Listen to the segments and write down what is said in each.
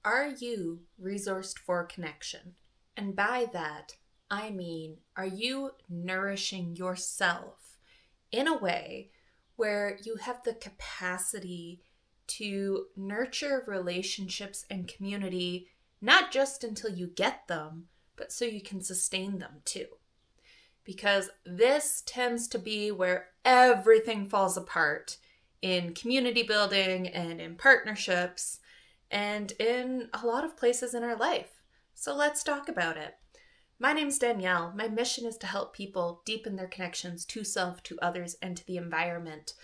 Are you resourced for connection? And by that, I mean, are you nourishing yourself in a way where you have the capacity to nurture relationships and community, not just until you get them, but so you can sustain them too? Because this tends to be where everything falls apart in community building and in partnerships and in a lot of places in our life. So let's talk about it. My name's Danielle. My mission is to help people deepen their connections to self, to others, and to the environment.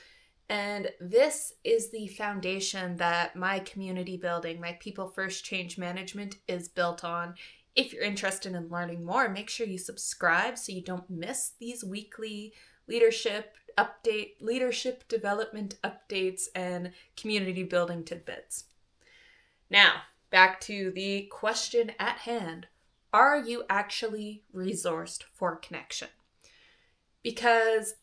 And this is the foundation that my community building, my People First Change Management is built on. If you're interested in learning more, make sure you subscribe so you don't miss these weekly leadership development updates, and community building tidbits. Now, back to the question at hand. Are you actually resourced for connection? Because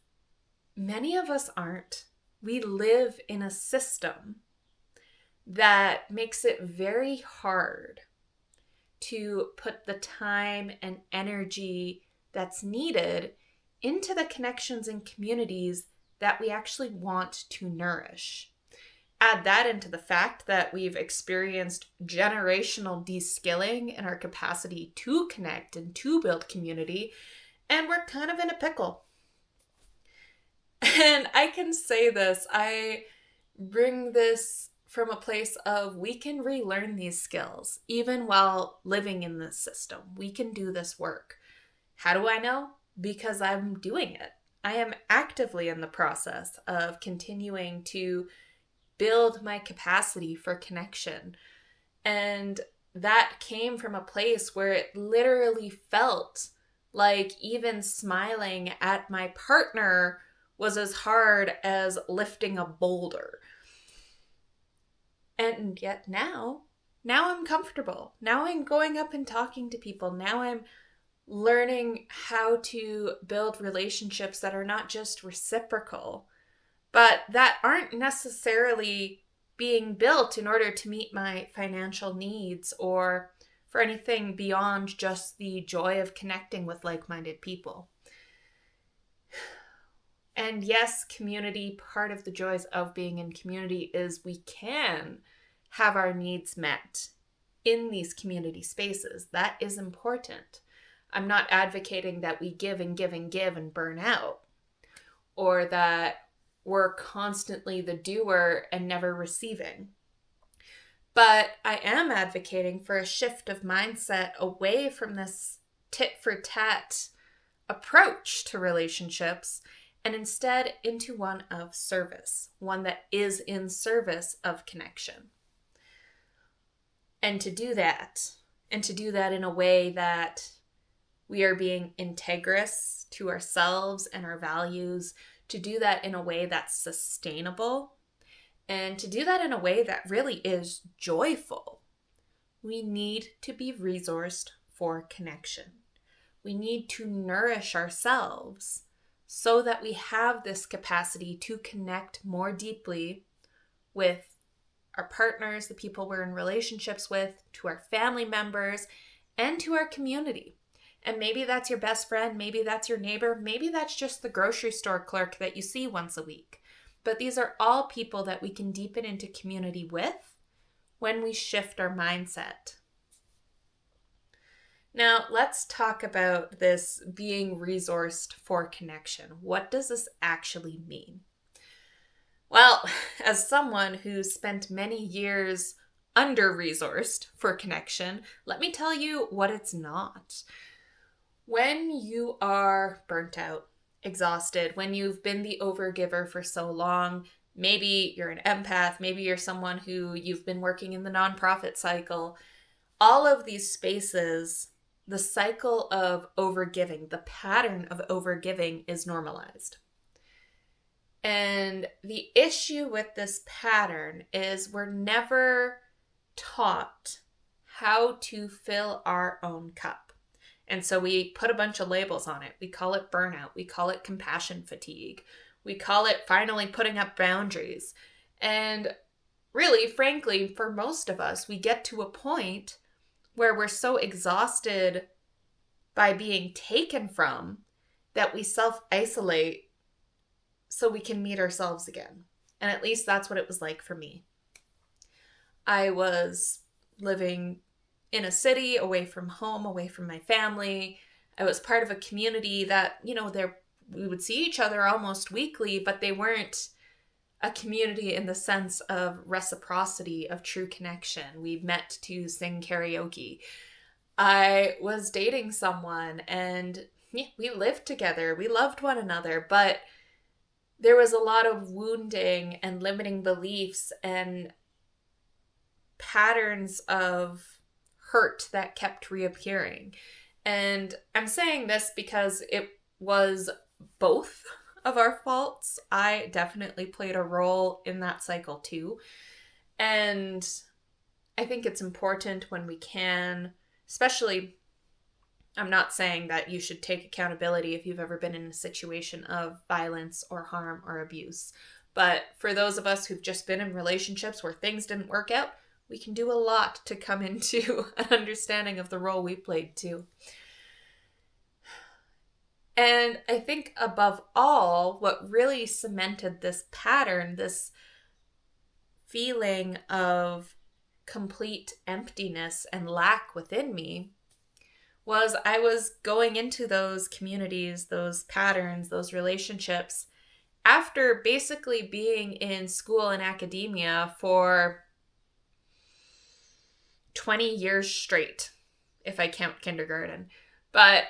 many of us aren't. We live in a system that makes it very hard to put the time and energy that's needed into the connections and communities that we actually want to nourish. Add that into the fact that we've experienced generational de-skilling in our capacity to connect and to build community, and we're kind of in a pickle. And I can say this, I bring this from a place of we can relearn these skills even while living in this system. We can do this work. How do I know? Because I'm doing it. I am actively in the process of continuing to build my capacity for connection. And that came from a place where it literally felt like even smiling at my partner was as hard as lifting a boulder. And yet now I'm comfortable. Now I'm going up and talking to people. Now I'm learning how to build relationships that are not just reciprocal, but that aren't necessarily being built in order to meet my financial needs or for anything beyond just the joy of connecting with like-minded people. And yes, community, part of the joys of being in community is we can have our needs met in these community spaces. That is important. I'm not advocating that we give and give and give and burn out, or that we're constantly the doer and never receiving. But I am advocating for a shift of mindset away from this tit-for-tat approach to relationships and instead into one of service, one that is in service of connection. And to do that in a way that we are being integrous to ourselves and our values, to do that in a way that's sustainable, and to do that in a way that really is joyful. We need to be resourced for connection. We need to nourish ourselves so that we have this capacity to connect more deeply with our partners, the people we're in relationships with, to our family members, and to our community. And maybe that's your best friend, maybe that's your neighbor, maybe that's just the grocery store clerk that you see once a week. But these are all people that we can deepen into community with when we shift our mindset. Now, let's talk about this being resourced for connection. What does this actually mean? Well, as someone who spent many years under-resourced for connection, let me tell you what it's not. When you are burnt out, exhausted, when you've been the overgiver for so long, maybe you're an empath, maybe you're someone who you've been working in the nonprofit cycle, all of these spaces, the cycle of overgiving, the pattern of overgiving is normalized. And the issue with this pattern is we're never taught how to fill our own cup. And so we put a bunch of labels on it. We call it burnout. We call it compassion fatigue. We call it finally putting up boundaries. And really, frankly, for most of us, we get to a point where we're so exhausted by being taken from that we self-isolate so we can meet ourselves again. And at least that's what it was like for me. I was living in a city, away from home, away from my family. I was part of a community that, we would see each other almost weekly, but they weren't a community in the sense of reciprocity, of true connection. We met to sing karaoke. I was dating someone and we lived together. We loved one another, but there was a lot of wounding and limiting beliefs and patterns of hurt that kept reappearing. And I'm saying this because it was both of our faults. I definitely played a role in that cycle too. And I think it's important when we can, especially, I'm not saying that you should take accountability if you've ever been in a situation of violence or harm or abuse. But for those of us who've just been in relationships where things didn't work out, we can do a lot to come into an understanding of the role we played too. And I think above all, what really cemented this pattern, this feeling of complete emptiness and lack within me, was I was going into those communities, those patterns, those relationships, after basically being in school and academia for 20 years straight, if I count kindergarten. But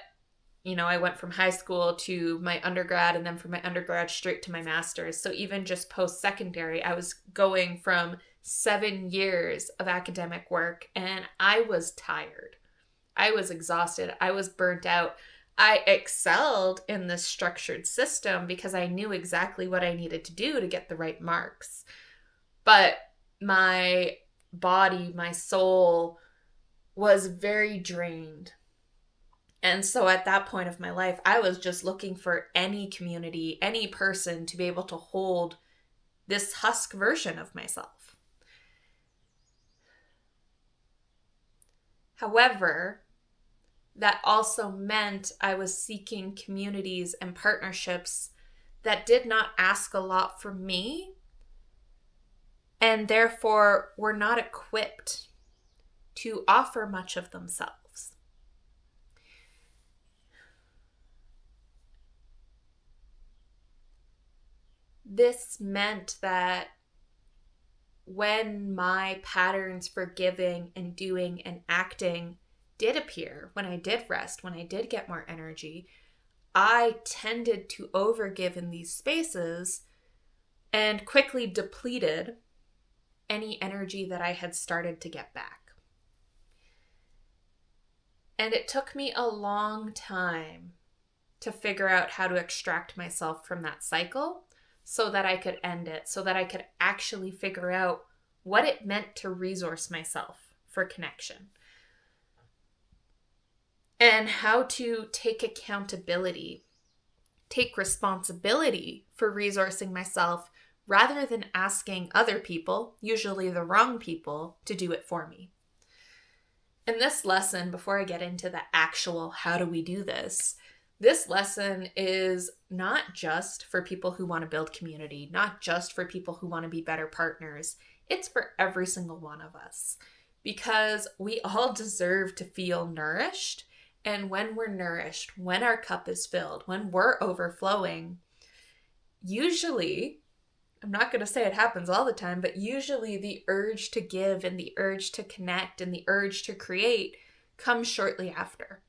I went from high school to my undergrad, and then from my undergrad straight to my master's. So even just post-secondary, I was going from 7 years of academic work, and I was tired. I was exhausted. I was burnt out. I excelled in this structured system because I knew exactly what I needed to do to get the right marks. But my body, my soul was very drained. And so at that point of my life, I was just looking for any community, any person to be able to hold this husk version of myself. However, that also meant I was seeking communities and partnerships that did not ask a lot from me, and therefore were not equipped to offer much of themselves. This meant that when my patterns for giving and doing and acting did appear, when I did rest, when I did get more energy, I tended to overgive in these spaces and quickly depleted any energy that I had started to get back. And it took me a long time to figure out how to extract myself from that cycle so that I could end it, so that I could actually figure out what it meant to resource myself for connection. And how to take accountability, take responsibility for resourcing myself rather than asking other people, usually the wrong people, to do it for me. And this lesson, before I get into the actual how do we do this lesson is not just for people who want to build community, not just for people who want to be better partners. It's for every single one of us, because we all deserve to feel nourished. And when we're nourished, when our cup is filled, when we're overflowing, usually, I'm not going to say it happens all the time, but usually the urge to give and the urge to connect and the urge to create comes shortly after.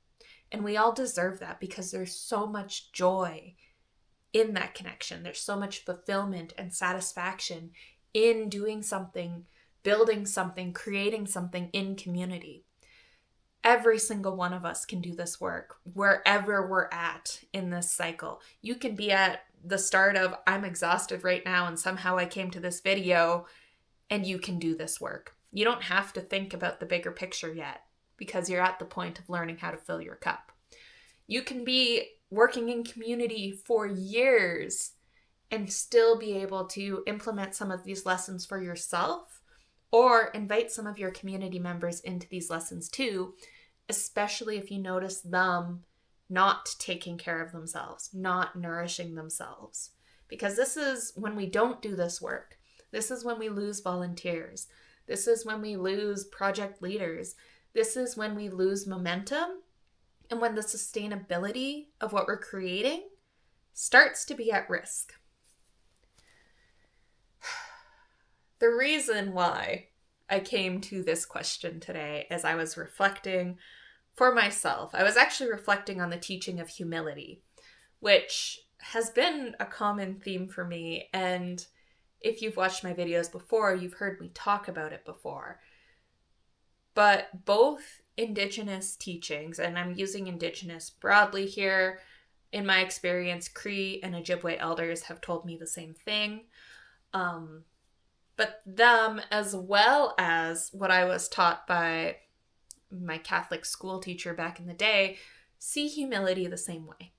And we all deserve that because there's so much joy in that connection. There's so much fulfillment and satisfaction in doing something, building something, creating something in community. Every single one of us can do this work wherever we're at in this cycle. You can be at the start of, I'm exhausted right now and somehow I came to this video, and you can do this work. You don't have to think about the bigger picture yet because you're at the point of learning how to fill your cup. You can be working in community for years and still be able to implement some of these lessons for yourself, Or invite some of your community members into these lessons too, especially if you notice them not taking care of themselves, not nourishing themselves. Because this is when we don't do this work. This is when we lose volunteers. This is when we lose project leaders. This is when we lose momentum, and when the sustainability of what we're creating starts to be at risk. The reason why I came to this question today as I was reflecting for myself, I was actually reflecting on the teaching of humility, which has been a common theme for me. And if you've watched my videos before, you've heard me talk about it before. But both Indigenous teachings, and I'm using Indigenous broadly here, in my experience, Cree and Ojibwe elders have told me the same thing. But them, as well as what I was taught by my Catholic school teacher back in the day, see humility the same way.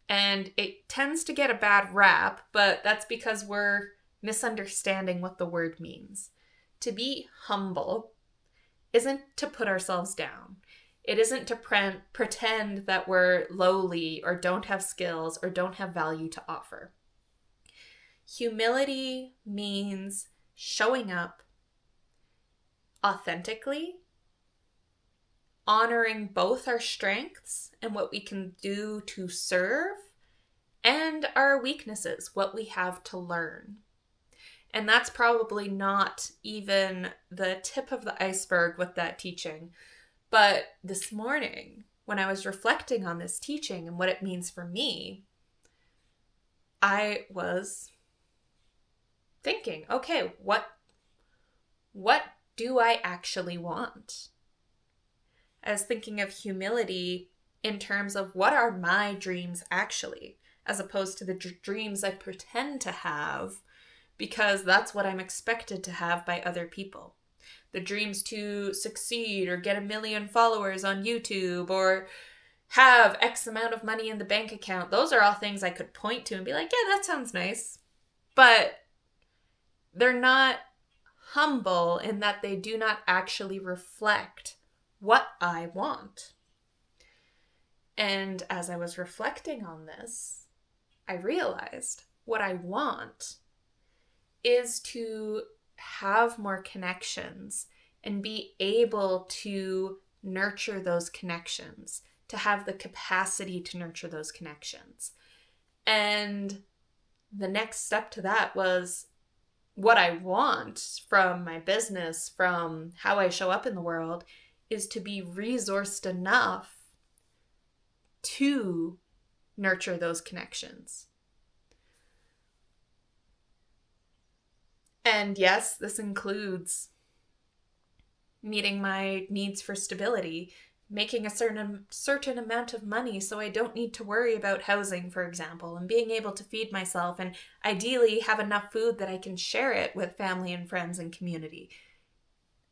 And it tends to get a bad rap, but that's because we're misunderstanding what the word means. To be humble isn't to put ourselves down. It isn't to pretend that we're lowly or don't have skills or don't have value to offer. Humility means showing up authentically, honoring both our strengths and what we can do to serve, and our weaknesses, what we have to learn. And that's probably not even the tip of the iceberg with that teaching. But this morning, when I was reflecting on this teaching and what it means for me, I was thinking, okay, what do I actually want? I was thinking of humility in terms of what are my dreams actually, as opposed to the dreams I pretend to have because that's what I'm expected to have by other people. The dreams to succeed or get 1 million followers on YouTube or have X amount of money in the bank account. Those are all things I could point to and be like, yeah, that sounds nice. But they're not humble in that they do not actually reflect what I want. And as I was reflecting on this, I realized what I want is to have more connections and be able to nurture those connections, to have the capacity to nurture those connections. And the next step to that was what I want from my business, from how I show up in the world, is to be resourced enough to nurture those connections. And yes, this includes meeting my needs for stability, making a certain amount of money so I don't need to worry about housing, for example, and being able to feed myself and ideally have enough food that I can share it with family and friends and community.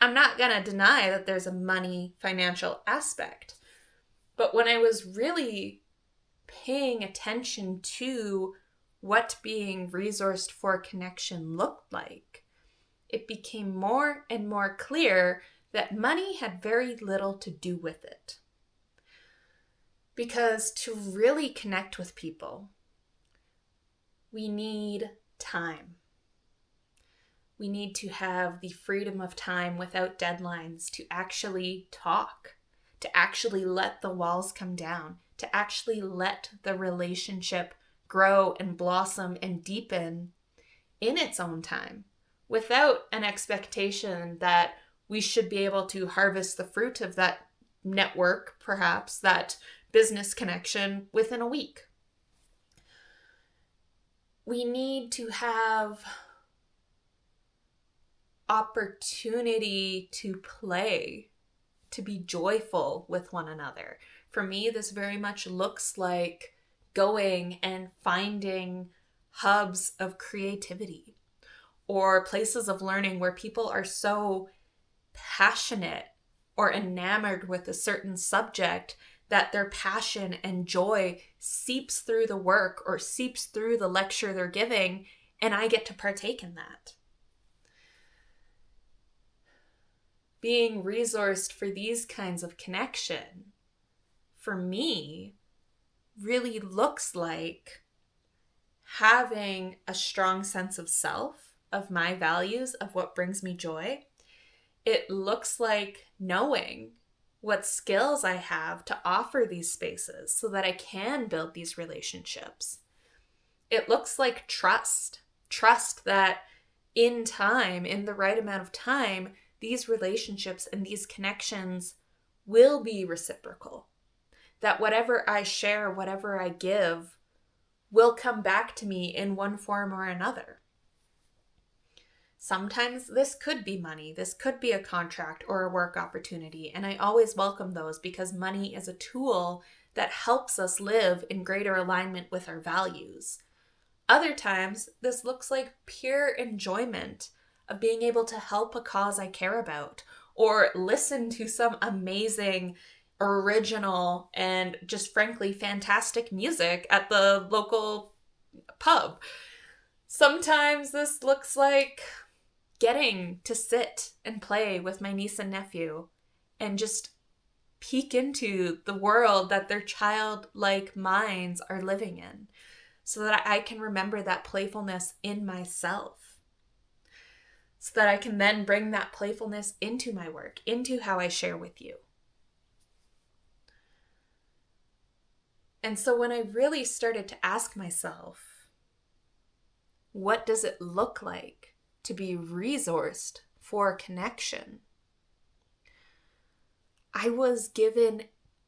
I'm not going to deny that there's a money financial aspect, but when I was really paying attention to what being resourced for connection looked like, it became more and more clear that money had very little to do with it. Because to really connect with people, we need time. We need to have the freedom of time without deadlines to actually talk, to actually let the walls come down, to actually let the relationship grow and blossom and deepen in its own time, without an expectation that we should be able to harvest the fruit of that network, perhaps that business connection, within a week. We need to have opportunity to play, to be joyful with one another. For me, this very much looks like going and finding hubs of creativity or places of learning where people are so passionate or enamored with a certain subject that their passion and joy seeps through the work or seeps through the lecture they're giving, and I get to partake in that. being resourced for these kinds of connection, for me, really looks like having a strong sense of self, of my values, of what brings me joy. It looks like knowing what skills I have to offer these spaces so that I can build these relationships. It looks like trust that in time, in the right amount of time, these relationships and these connections will be reciprocal. That whatever I share, whatever I give, will come back to me in one form or another. Sometimes this could be money, this could be a contract or a work opportunity, and I always welcome those because money is a tool that helps us live in greater alignment with our values. Other times, this looks like pure enjoyment of being able to help a cause I care about, or listen to some amazing, original, and just frankly fantastic music at the local pub. Sometimes this looks like getting to sit and play with my niece and nephew and just peek into the world that their childlike minds are living in so that I can remember that playfulness in myself, so that I can then bring that playfulness into my work, into how I share with you. And so when I really started to ask myself, what does it look like to be resourced for connection? I was given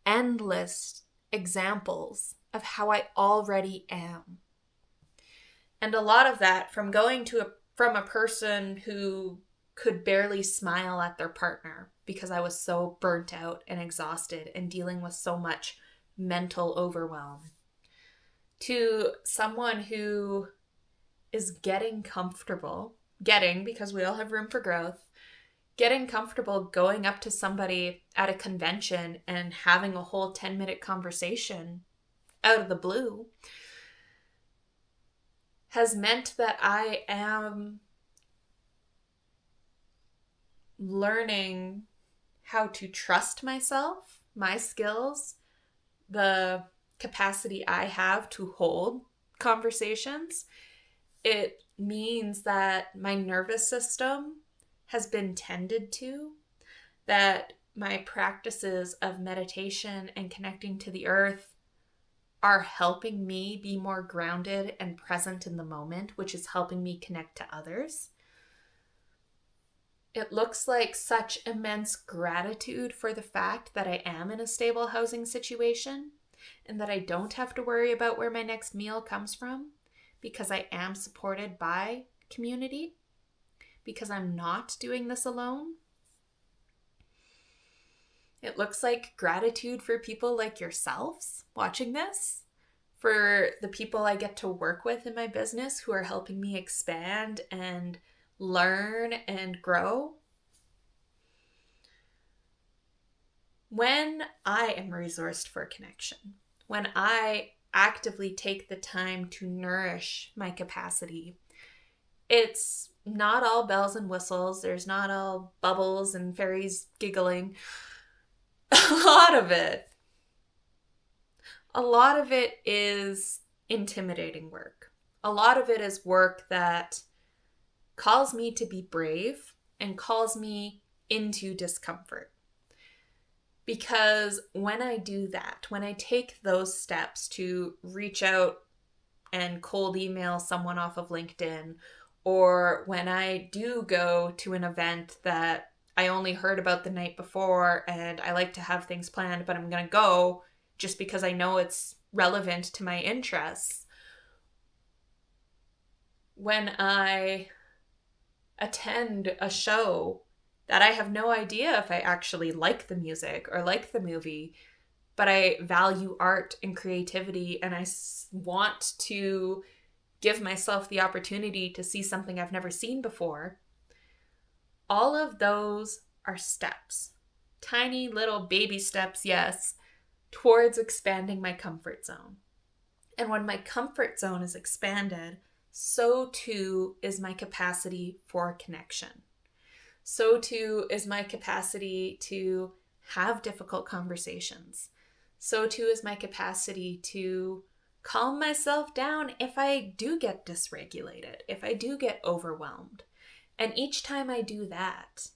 endless examples of how I already am. And a lot of that from going from a person who could barely smile at their partner because I was so burnt out and exhausted and dealing with so much mental overwhelm, to someone who is getting comfortable, because we all have room for growth, getting comfortable going up to somebody at a convention and having a whole 10-minute conversation out of the blue, has meant that I am learning how to trust myself, my skills, the capacity I have to hold conversations. It means that my nervous system has been tended to, that my practices of meditation and connecting to the earth are helping me be more grounded and present in the moment, which is helping me connect to others. It looks like such immense gratitude for the fact that I am in a stable housing situation and that I don't have to worry about where my next meal comes from because I am supported by community, because I'm not doing this alone. It looks like gratitude for people like yourselves watching this, for the people I get to work with in my business who are helping me expand and learn and grow. When I am resourced for connection, when I actively take the time to nourish my capacity, it's not all bells and whistles. There's not all bubbles and fairies giggling. A lot of it is intimidating work. A lot of it is work that calls me to be brave and calls me into discomfort. Because when I do that, when I take those steps to reach out and cold email someone off of LinkedIn, or when I do go to an event that I only heard about the night before and I like to have things planned, but I'm going to go just because I know it's relevant to my interests. When I attend a show that I have no idea if I actually like the music or like the movie, but I value art and creativity and I want to give myself the opportunity to see something I've never seen before. All of those are steps, tiny little baby steps, yes, towards expanding my comfort zone. And when my comfort zone is expanded, so too is my capacity for connection. So too is my capacity to have difficult conversations. So too is my capacity to calm myself down if I do get dysregulated, if I do get overwhelmed. And each time I do that,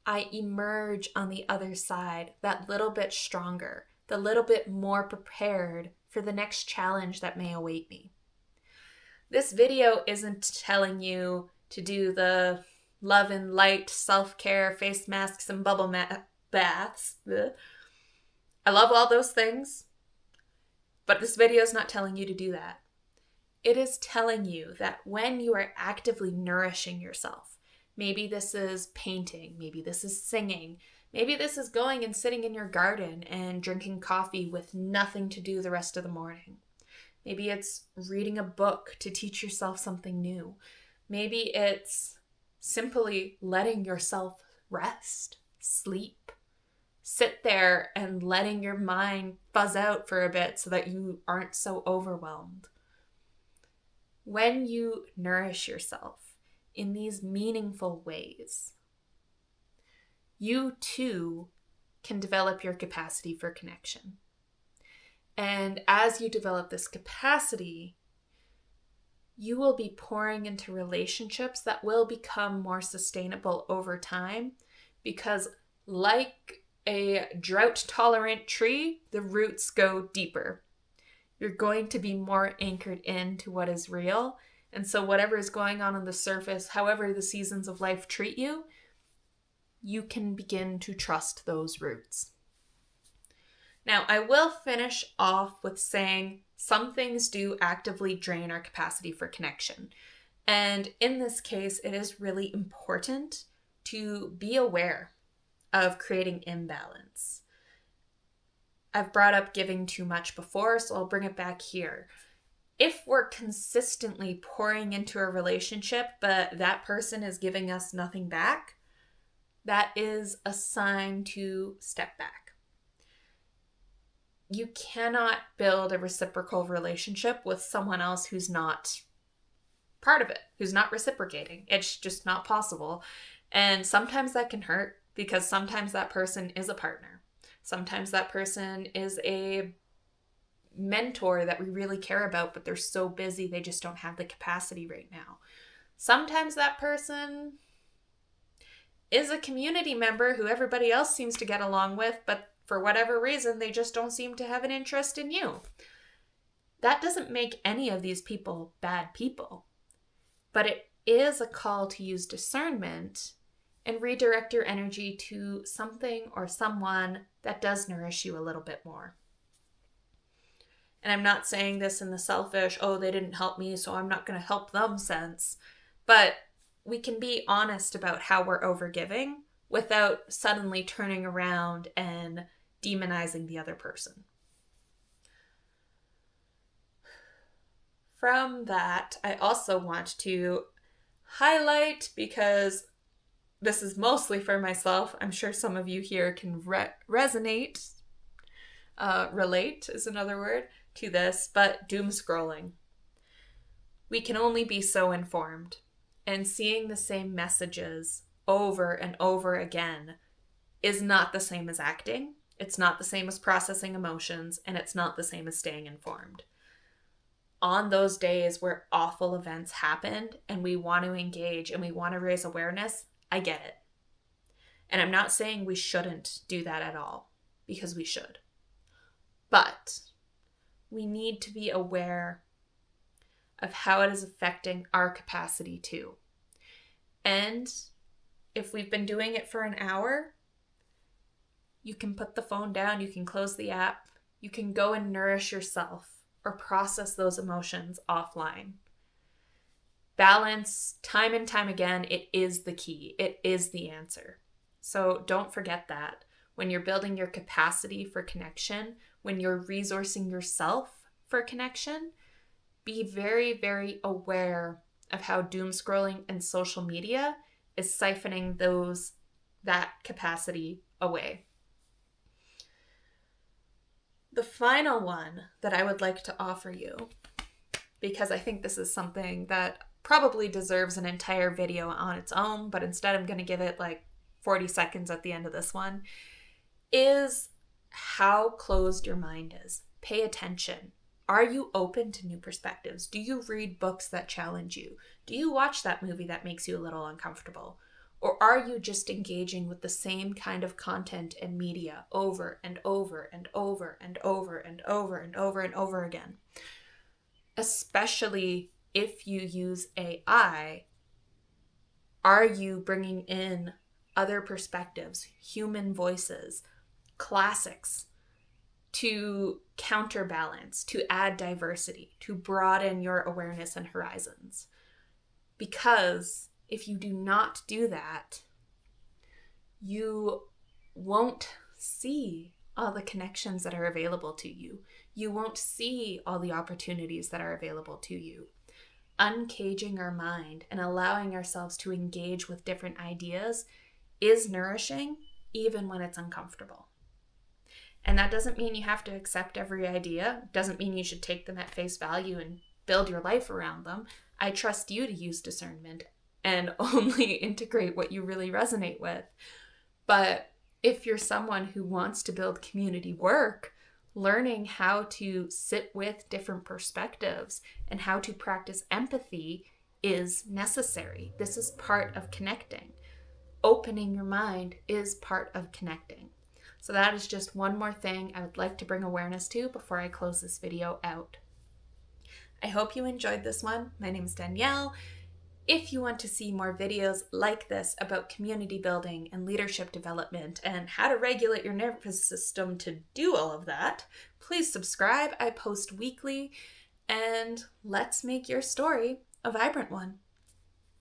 I emerge on the other side that little bit stronger, the little bit more prepared for the next challenge that may await me. This video isn't telling you to do the love and light, self-care, face masks, and bubble baths. Ugh. I love all those things, but this video is not telling you to do that. It is telling you that when you are actively nourishing yourself, maybe this is painting, maybe this is singing, maybe this is going and sitting in your garden and drinking coffee with nothing to do the rest of the morning. Maybe it's reading a book to teach yourself something new. Maybe it's simply letting yourself rest, sleep, sit there and letting your mind buzz out for a bit so that you aren't so overwhelmed. When you nourish yourself in these meaningful ways, you too can develop your capacity for connection. And as you develop this capacity, you will be pouring into relationships that will become more sustainable over time, because like a drought-tolerant tree, the roots go deeper. You're going to be more anchored into what is real. And so whatever is going on the surface, however the seasons of life treat you, you can begin to trust those roots. Now, I will finish off with saying some things do actively drain our capacity for connection. And in this case, it is really important to be aware of creating imbalance. I've brought up giving too much before, so I'll bring it back here. If we're consistently pouring into a relationship, but that person is giving us nothing back, that is a sign to step back. You cannot build a reciprocal relationship with someone else who's not part of it, who's not reciprocating. It's just not possible. And sometimes that can hurt, because sometimes that person is a partner. Sometimes that person is a mentor that we really care about, but they're so busy they just don't have the capacity right now. Sometimes that person is a community member who everybody else seems to get along with, but for whatever reason, they just don't seem to have an interest in you. That doesn't make any of these people bad people, but it is a call to use discernment and redirect your energy to something or someone that does nourish you a little bit more. And I'm not saying this in the selfish, oh, they didn't help me, so I'm not going to help them sense. But we can be honest about how we're overgiving without suddenly turning around and demonizing the other person. From that, I also want to highlight, because this is mostly for myself, I'm sure some of you here can resonate, relate is another word, to this, but doom scrolling. We can only be so informed, and seeing the same messages over and over again is not the same as acting. It's not the same as processing emotions, and it's not the same as staying informed. On those days where awful events happened and we want to engage and we want to raise awareness, I get it. And I'm not saying we shouldn't do that at all, because we should. But we need to be aware of how it is affecting our capacity too. And if we've been doing it for an hour, you can put the phone down, you can close the app, you can go and nourish yourself or process those emotions offline. Balance, time and time again, it is the key. It is the answer. So don't forget that. When you're building your capacity for connection, when you're resourcing yourself for connection, be very, very aware of how doom scrolling and social media is siphoning that capacity away. The final one that I would like to offer you, because I think this is something that probably deserves an entire video on its own, but instead I'm going to give it like 40 seconds at the end of this one, is how closed your mind is. Pay attention. Are you open to new perspectives? Do you read books that challenge you? Do you watch that movie that makes you a little uncomfortable? Or are you just engaging with the same kind of content and media over and over and over and over and over and over and over again? Especially if you use AI, are you bringing in other perspectives, human voices, classics, to counterbalance, to add diversity, to broaden your awareness and horizons? Because if you do not do that, you won't see all the connections that are available to you. You won't see all the opportunities that are available to you. Uncaging our mind and allowing ourselves to engage with different ideas is nourishing, even when it's uncomfortable. And that doesn't mean you have to accept every idea. It doesn't mean you should take them at face value and build your life around them. I trust you to use discernment and only integrate what you really resonate with. But if you're someone who wants to build community work, learning how to sit with different perspectives and how to practice empathy is necessary. This is part of connecting. Opening your mind is part of connecting. So that is just one more thing I would like to bring awareness to before I close this video out. I hope you enjoyed this one. My name is Danielle. If you want to see more videos like this about community building and leadership development and how to regulate your nervous system to do all of that, please subscribe. I post weekly, and let's make your story a vibrant one.